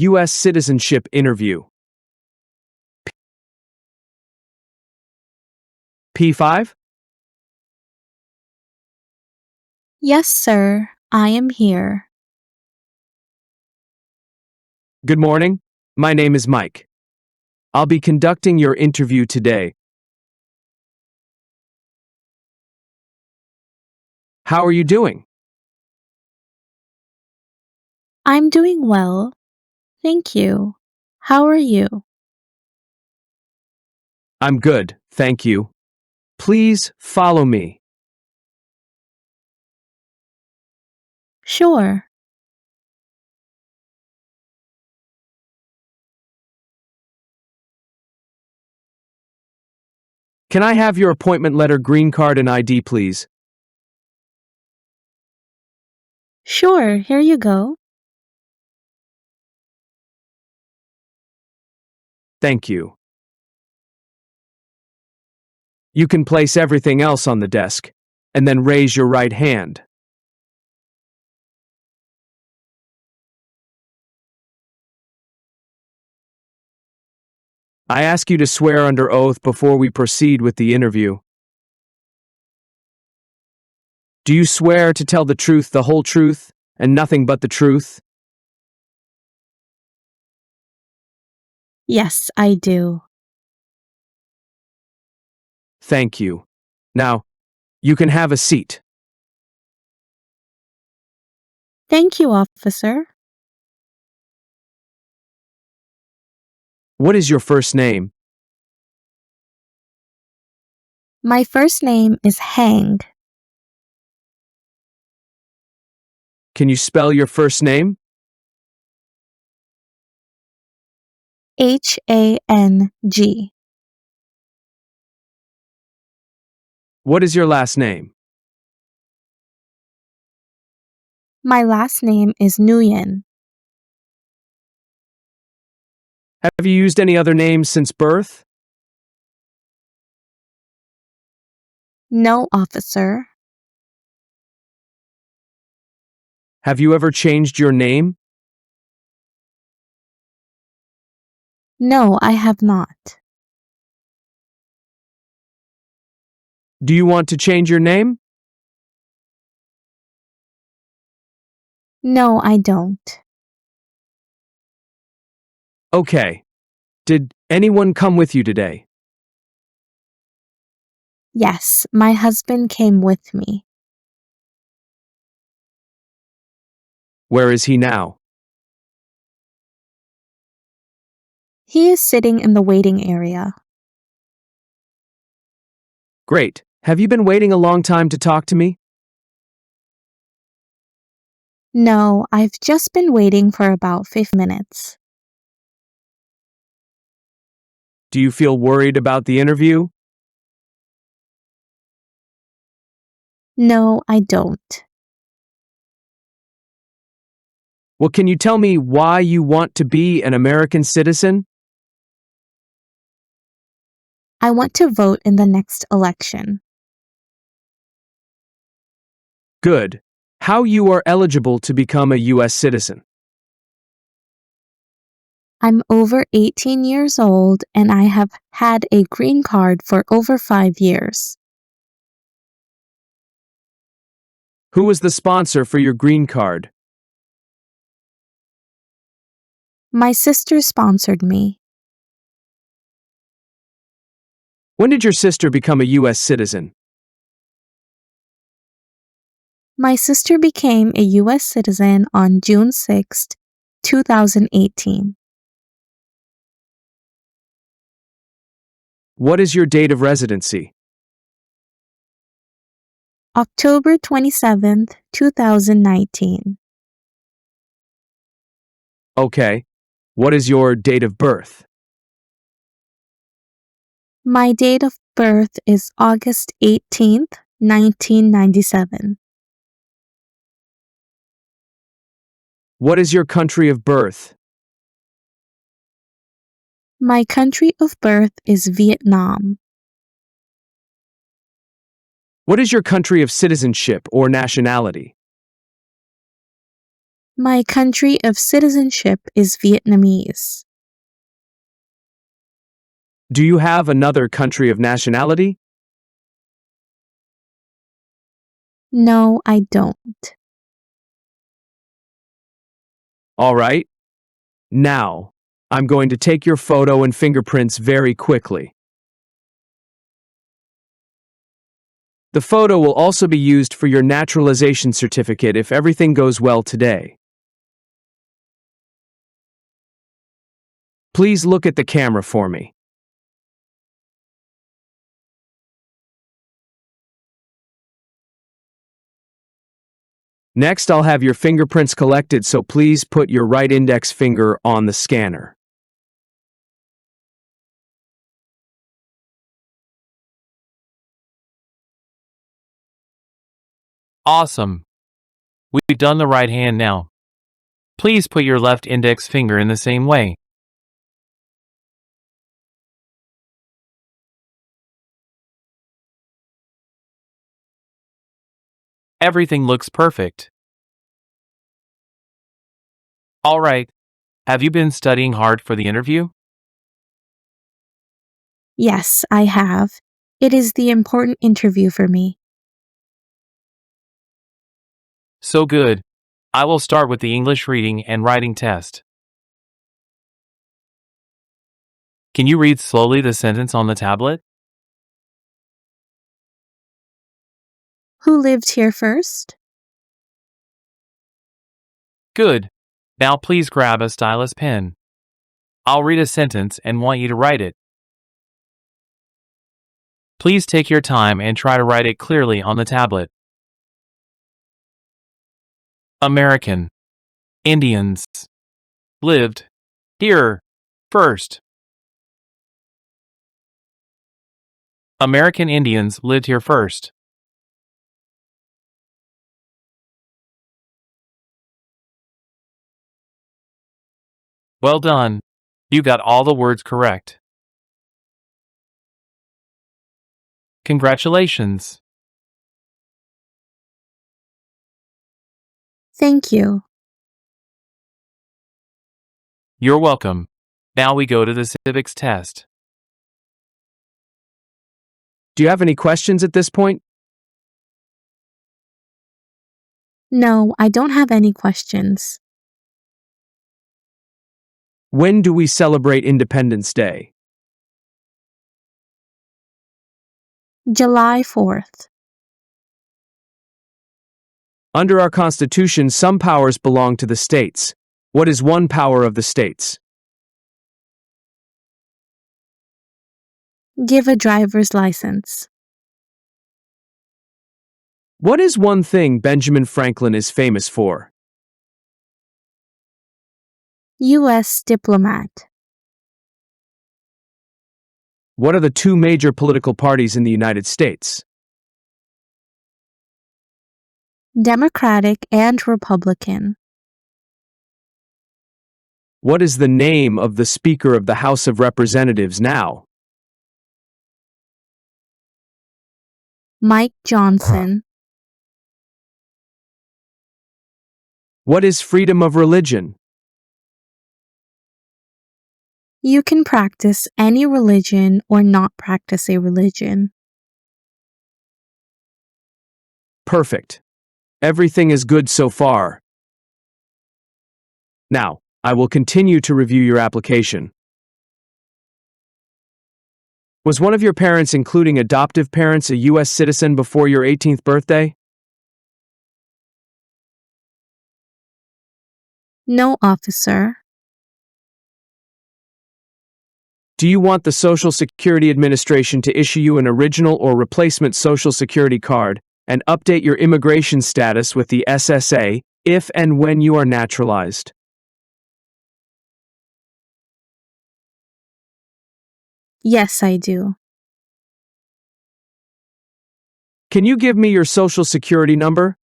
US Citizenship Interview. P5? Yes, sir. I am here. Good morning. My name is Mike. I'll be conducting your interview today. How are you doing? I'm doing well. Thank you. How are you? I'm good, thank you. Please follow me. Sure. Can I have your appointment letter, green card, and ID, please? Sure, here you go. Thank you. You can place everything else on the desk, and then raise your right hand. I ask you to swear under oath before we proceed with the interview. Do you swear to tell the truth, the whole truth, and nothing but the truth? Yes, I do. Thank you. Now, you can have a seat. Thank you, officer. What is your first name? My first name is Hang. Can you spell your first name? Hang. What is your last name? My last name is Nguyen. Have you used any other names since birth? No, officer. Have you ever changed your name? No, I have not. Do you want to change your name? No, I don't. Okay. Did anyone come with you today? Yes, my husband came with me. Where is he now? He is sitting in the waiting area. Great. Have you been waiting a long time to talk to me? No, I've just been waiting for about 5 minutes. Do you feel worried about the interview? No, I don't. Well, can you tell me why you want to be an American citizen? I want to vote in the next election. Good. How you are eligible to become a US citizen? I'm over 18 years old and I have had a green card for over 5 years. Who was the sponsor for your green card? My sister sponsored me. When did your sister become a US citizen? My sister became a US citizen on June 6, 2018. What is your date of residency? October 27th, 2019. Okay. What is your date of birth? My date of birth is August 18th, 1997. What is your country of birth? My country of birth is Vietnam. What is your country of citizenship or nationality? My country of citizenship is Vietnamese. Do you have another country of nationality? No, I don't. All right. Now, I'm going to take your photo and fingerprints very quickly. The photo will also be used for your naturalization certificate if everything goes well today. Please look at the camera for me. Next, I'll have your fingerprints collected, so please put your right index finger on the scanner. Awesome. We've done the right hand now. Please put your left index finger in the same way. Everything looks perfect. All right. Have you been studying hard for the interview? Yes, I have. It is the important interview for me. So good. I will start with the English reading and writing test. Can you read slowly the sentence on the tablet? Who lived here first? Good. Now please grab a stylus pen. I'll read a sentence and want you to write it. Please take your time and try to write it clearly on the tablet. American Indians lived here first. American Indians lived here first. Well done. You got all the words correct. Congratulations. Thank you. You're welcome. Now we go to the Civics test. Do you have any questions at this point? No, I don't have any questions. When do we celebrate Independence Day? July 4th. Under our Constitution, some powers belong to the states. What is one power of the states? Give a driver's license. What is one thing Benjamin Franklin is famous for? US diplomat. What are the two major political parties in the United States? Democratic and Republican. What is the name of the Speaker of the House of Representatives now? Mike Johnson. What is freedom of religion? You can practice any religion or not practice a religion. Perfect. Everything is good so far. Now, I will continue to review your application. Was one of your parents, including adoptive parents, a US citizen before your 18th birthday? No, officer. Do you want the Social Security Administration to issue you an original or replacement Social Security card and update your immigration status with the SSA if and when you are naturalized? Yes, I do. Can you give me your Social Security number?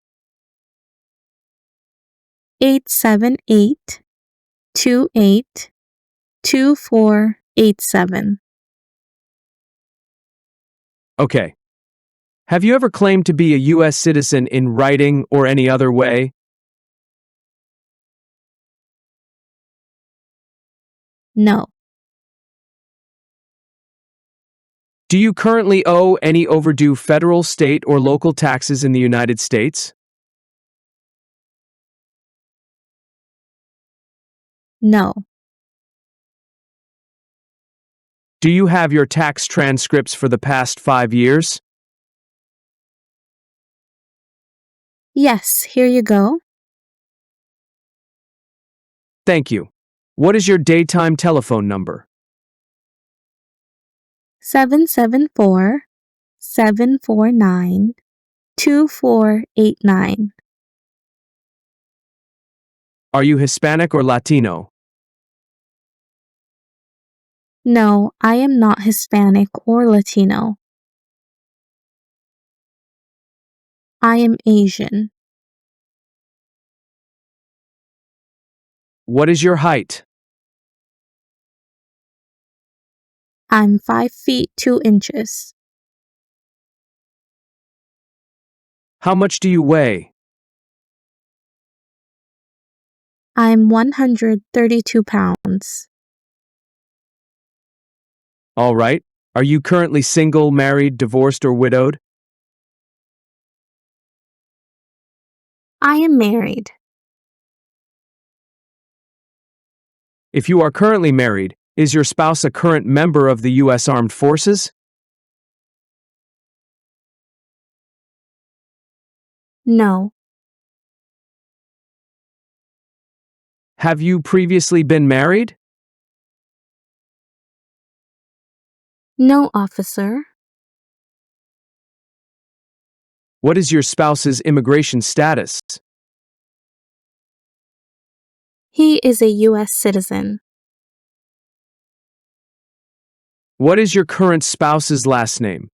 878-28-2487. Okay. Have you ever claimed to be a US citizen in writing or any other way? No. Do you currently owe any overdue federal, state, or local taxes in the United States? No. Do you have your tax transcripts for the past 5 years? Yes, here you go. Thank you. What is your daytime telephone number? 774-749-2489. Are you Hispanic or Latino? No, I am not Hispanic or Latino. I am Asian. What is your height? I'm 5 feet 2 inches. How much do you weigh? I'm 132 pounds. All right. Are you currently single, married, divorced, or widowed? I am married. If you are currently married, is your spouse a current member of the U.S. Armed Forces? No. Have you previously been married? No, officer. What is your spouse's immigration status? He is a US citizen. What is your current spouse's last name?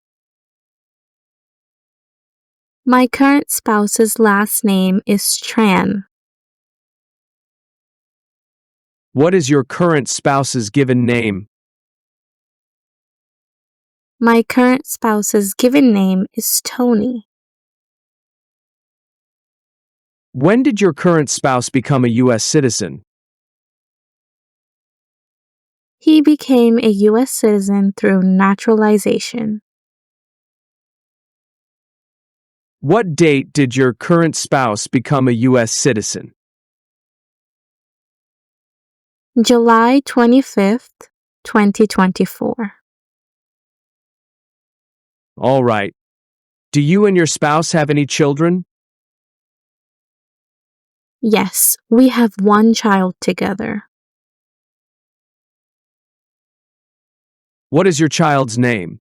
My current spouse's last name is Tran. What is your current spouse's given name? My current spouse's given name is Tony. When did your current spouse become a U.S. citizen? He became a US citizen through naturalization. What date did your current spouse become a U.S. citizen? July 25th, 2024. All right. Do you and your spouse have any children? Yes, we have one child together. What is your child's name?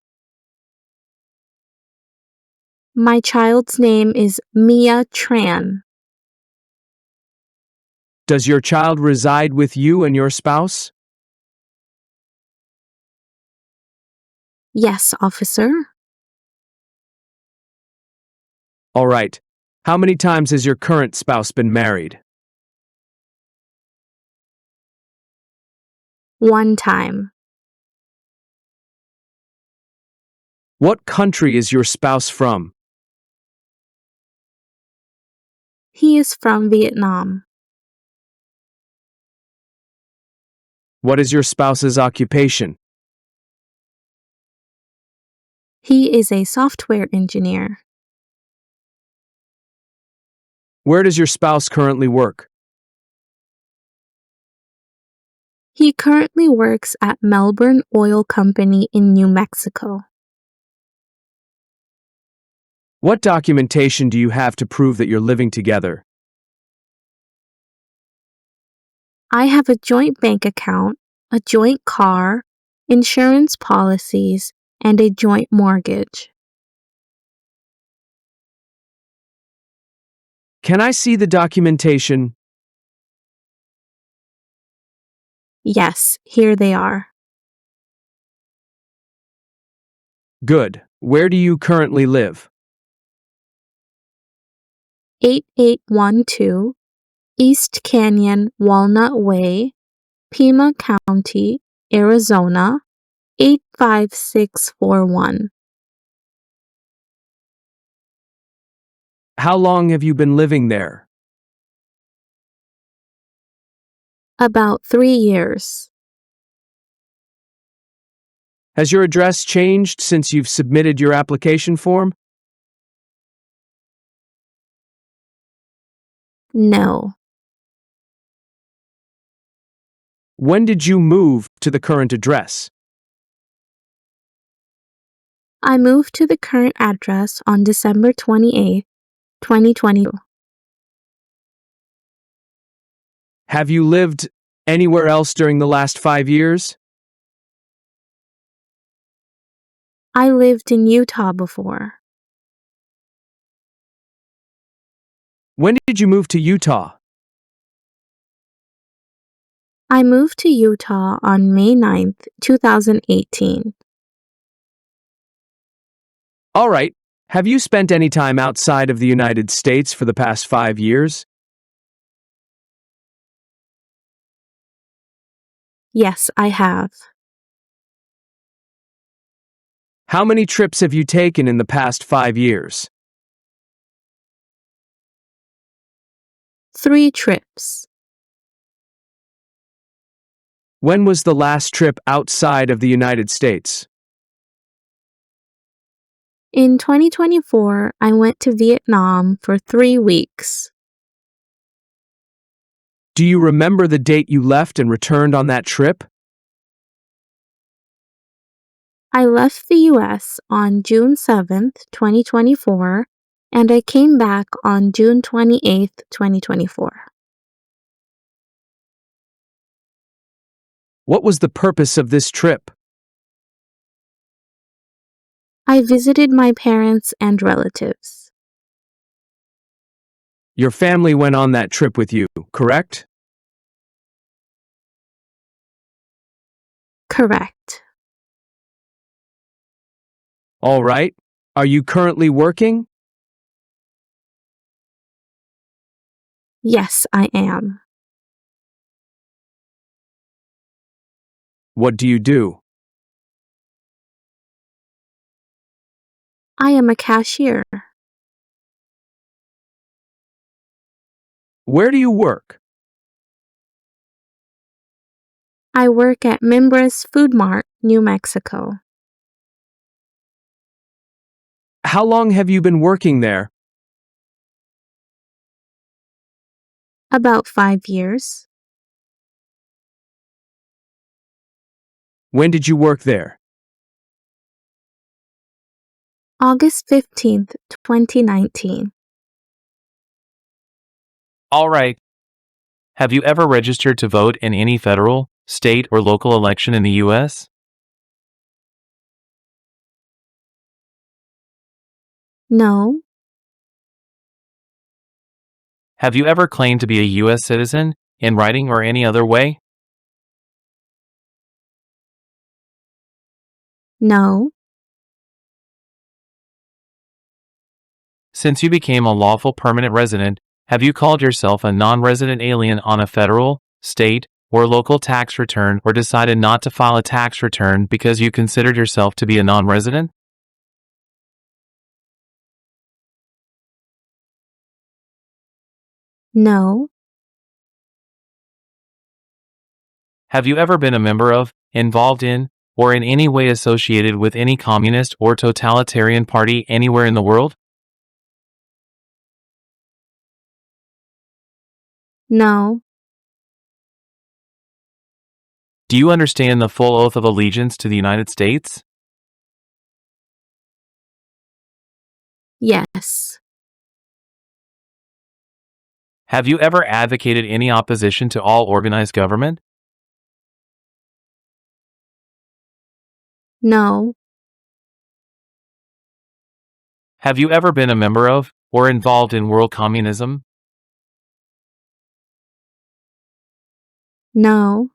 My child's name is Mia Tran. Does your child reside with you and your spouse? Yes, officer. All right. How many times has your current spouse been married? One time. What country is your spouse from? He is from Vietnam. What is your spouse's occupation? He is a software engineer. Where does your spouse currently work? He currently works at Melbourne Oil Company in New Mexico. What documentation do you have to prove that you're living together? I have a joint bank account, a joint car, insurance policies, and a joint mortgage. Can I see the documentation? Yes, here they are. Good. Where do you currently live? 8812 East Canyon Walnut Way, Pima County, Arizona, 85641. How long have you been living there? About 3 years. Has your address changed since you've submitted your application form? No. When did you move to the current address? I moved to the current address on December 28th, 2022. Have you lived anywhere else during the last 5 years? I lived in Utah before. When did you move to Utah? I moved to Utah on May 9th, 2018. All right. Have you spent any time outside of the United States for the past 5 years? Yes, I have. How many trips have you taken in the past 5 years? 3 trips. When was the last trip outside of the United States? In 2024, I went to Vietnam for 3 weeks. Do you remember the date you left and returned on that trip? I left the US on June 7th, 2024, and I came back on June 28th, 2024. What was the purpose of this trip? I visited my parents and relatives. Your family went on that trip with you, correct? Correct. All right. Are you currently working? Yes, I am. What do you do? I am a cashier. Where do you work? I work at Members Food Mart, New Mexico. How long have you been working there? About 5 years. When did you work there? August 15th, 2019. All right. Have you ever registered to vote in any federal, state, or local election in the U.S.? No. Have you ever claimed to be a U.S. citizen, in writing or any other way? No. Since you became a lawful permanent resident, have you called yourself a non-resident alien on a federal, state, or local tax return or decided not to file a tax return because you considered yourself to be a non-resident? No. Have you ever been a member of, involved in, or in any way associated with any communist or totalitarian party anywhere in the world? No. Do you understand the full oath of allegiance to the United States? Yes. Have you ever advocated any opposition to all organized government? No. Have you ever been a member of, or involved in world communism? No.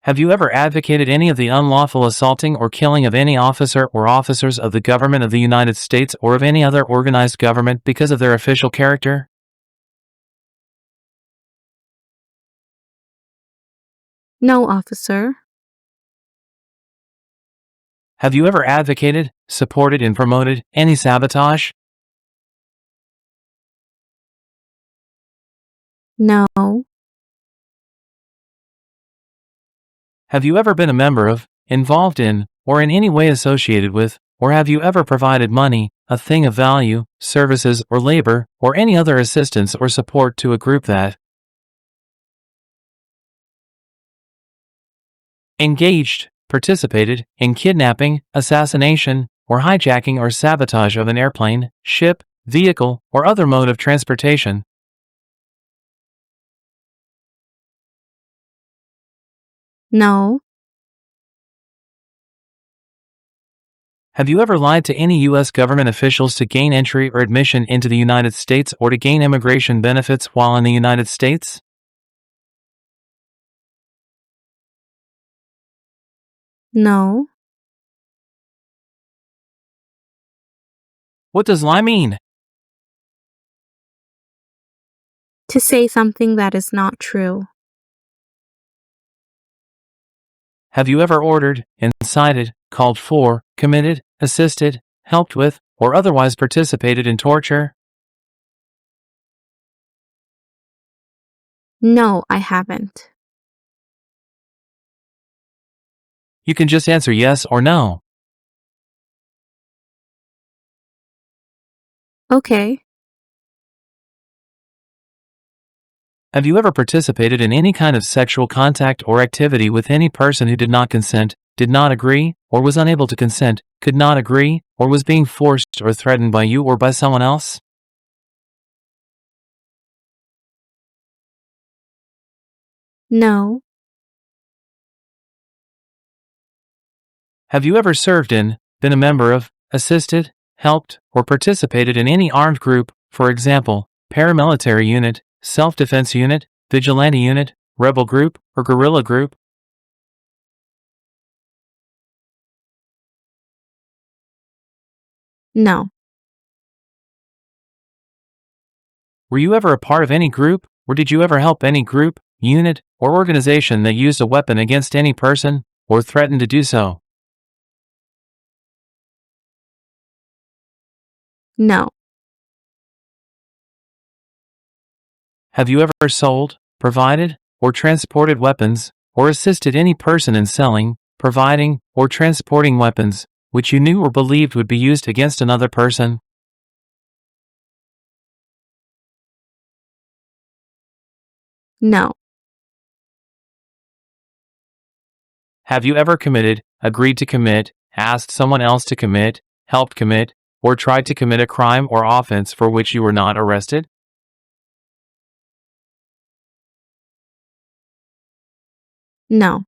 Have you ever advocated any of the unlawful assaulting or killing of any officer or officers of the government of the United States or of any other organized government because of their official character? No, officer. Have you ever advocated, supported, and promoted any sabotage? No. Have you ever been a member of, involved in, or in any way associated with, or have you ever provided money, a thing of value, services or labor, or any other assistance or support to a group that engaged, participated in kidnapping, assassination, or hijacking or sabotage of an airplane, ship, vehicle, or other mode of transportation? No. Have you ever lied to any U.S. government officials to gain entry or admission into the United States or to gain immigration benefits while in the United States? No. What does lie mean? To say something that is not true. Have you ever ordered, incited, called for, committed, assisted, helped with, or otherwise participated in torture? No, I haven't. You can just answer yes or no. Okay. Have you ever participated in any kind of sexual contact or activity with any person who did not consent, did not agree, or was unable to consent, could not agree, or was being forced or threatened by you or by someone else? No. Have you ever served in, been a member of, assisted, helped, or participated in any armed group, for example, paramilitary unit, self-defense unit, vigilante unit, rebel group, or guerrilla group? No. Were you ever a part of any group, or did you ever help any group, unit, or organization that used a weapon against any person, or threatened to do so? No. Have you ever sold, provided, or transported weapons, or assisted any person in selling, providing, or transporting weapons, which you knew or believed would be used against another person? No. Have you ever committed, agreed to commit, asked someone else to commit, helped commit, or tried to commit a crime or offense for which you were not arrested? No.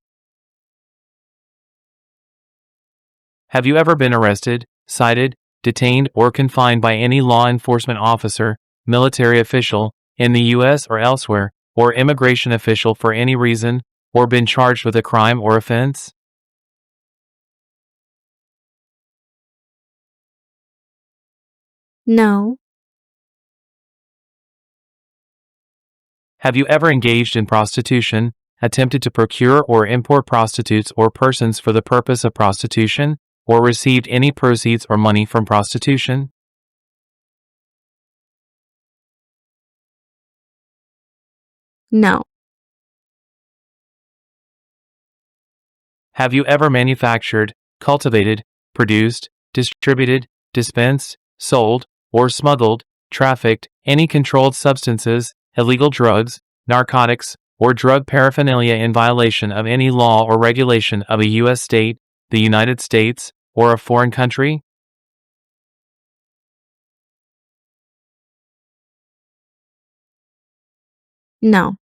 Have you ever been arrested, cited, detained, or confined by any law enforcement officer, military official, in the U.S. or elsewhere, or immigration official for any reason, or been charged with a crime or offense? No. Have you ever engaged in prostitution, attempted to procure or import prostitutes or persons for the purpose of prostitution, or received any proceeds or money from prostitution? No. Have you ever manufactured, cultivated, produced, distributed, dispensed, sold, or smuggled, trafficked, any controlled substances, illegal drugs, narcotics, or drug paraphernalia in violation of any law or regulation of a U.S. state, the United States, or a foreign country? No.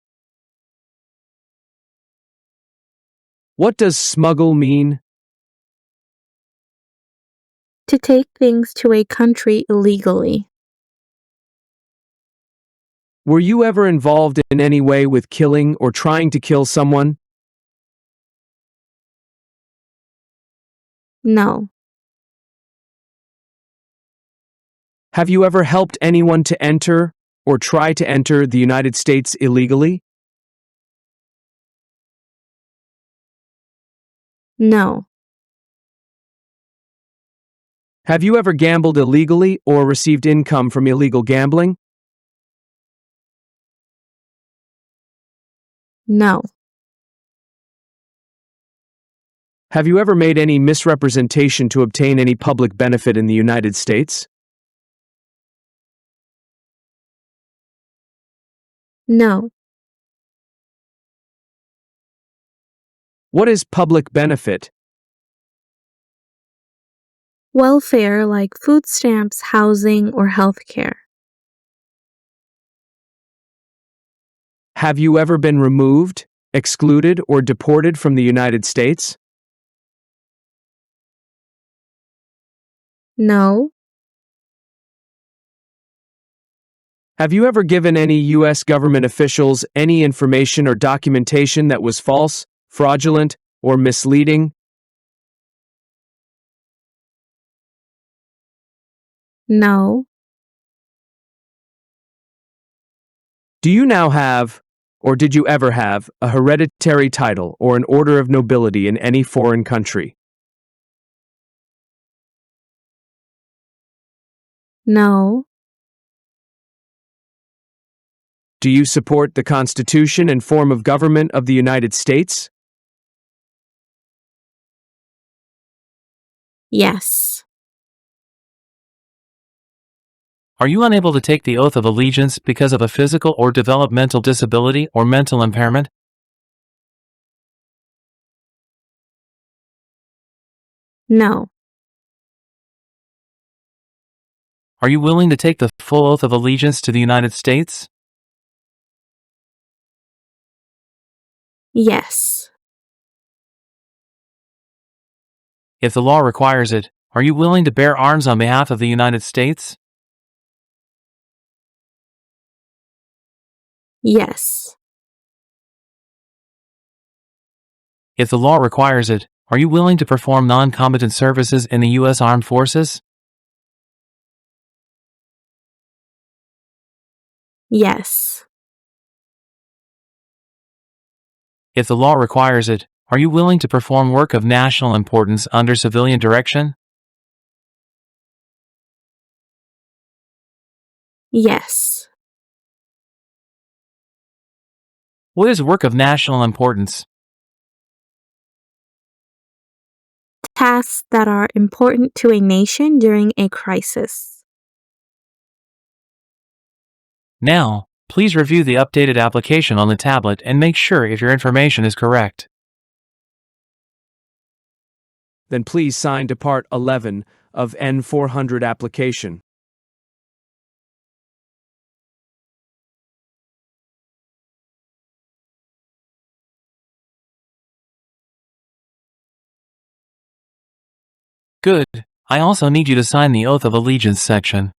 What does smuggle mean? To take things to a country illegally. Were you ever involved in any way with killing or trying to kill someone? No. Have you ever helped anyone to enter or try to enter the United States illegally? No. Have you ever gambled illegally or received income from illegal gambling? No. Have you ever made any misrepresentation to obtain any public benefit in the United States? No. What is public benefit? Welfare like food stamps, housing, or health care. Have you ever been removed, excluded, or deported from the United States? No. Have you ever given any U.S. government officials any information or documentation that was false, fraudulent, or misleading? No. Do you now have, or did you ever have, a hereditary title or an order of nobility in any foreign country? No. Do you support the Constitution and form of government of the United States? Yes. Are you unable to take the oath of allegiance because of a physical or developmental disability or mental impairment? No. Are you willing to take the full oath of allegiance to the United States? Yes. If the law requires it, are you willing to bear arms on behalf of the United States? Yes. If the law requires it, are you willing to perform non-combatant services in the U.S. Armed Forces? Yes. If the law requires it, are you willing to perform work of national importance under civilian direction? Yes. What is work of national importance? Tasks that are important to a nation during a crisis. Now, please review the updated application on the tablet and make sure if your information is correct. Then please sign to Part 11 of N400 application. Good. I also need you to sign the Oath of Allegiance section.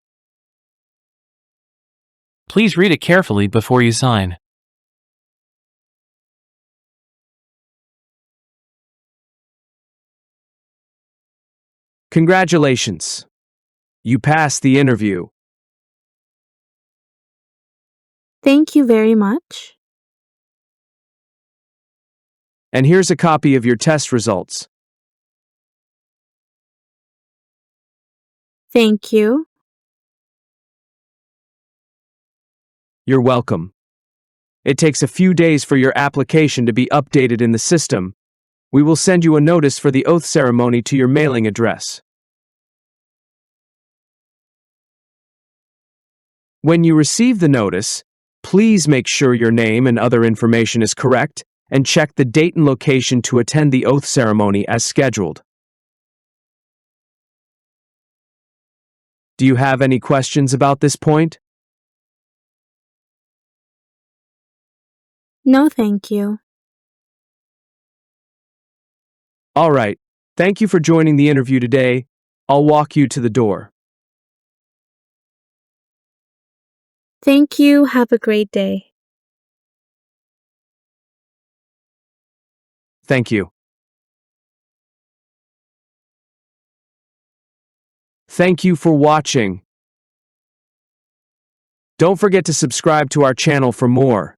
Please read it carefully before you sign. Congratulations! You passed the interview. Thank you very much. And here's a copy of your test results. Thank you. You're welcome. It takes a few days for your application to be updated in the system. We will send you a notice for the oath ceremony to your mailing address. When you receive the notice, please make sure your name and other information is correct and check the date and location to attend the oath ceremony as scheduled. Do you have any questions about this point? No, thank you. All right. Thank you for joining the interview today. I'll walk you to the door. Thank you. Have a great day. Thank you. Thank you for watching. Don't forget to subscribe to our channel for more.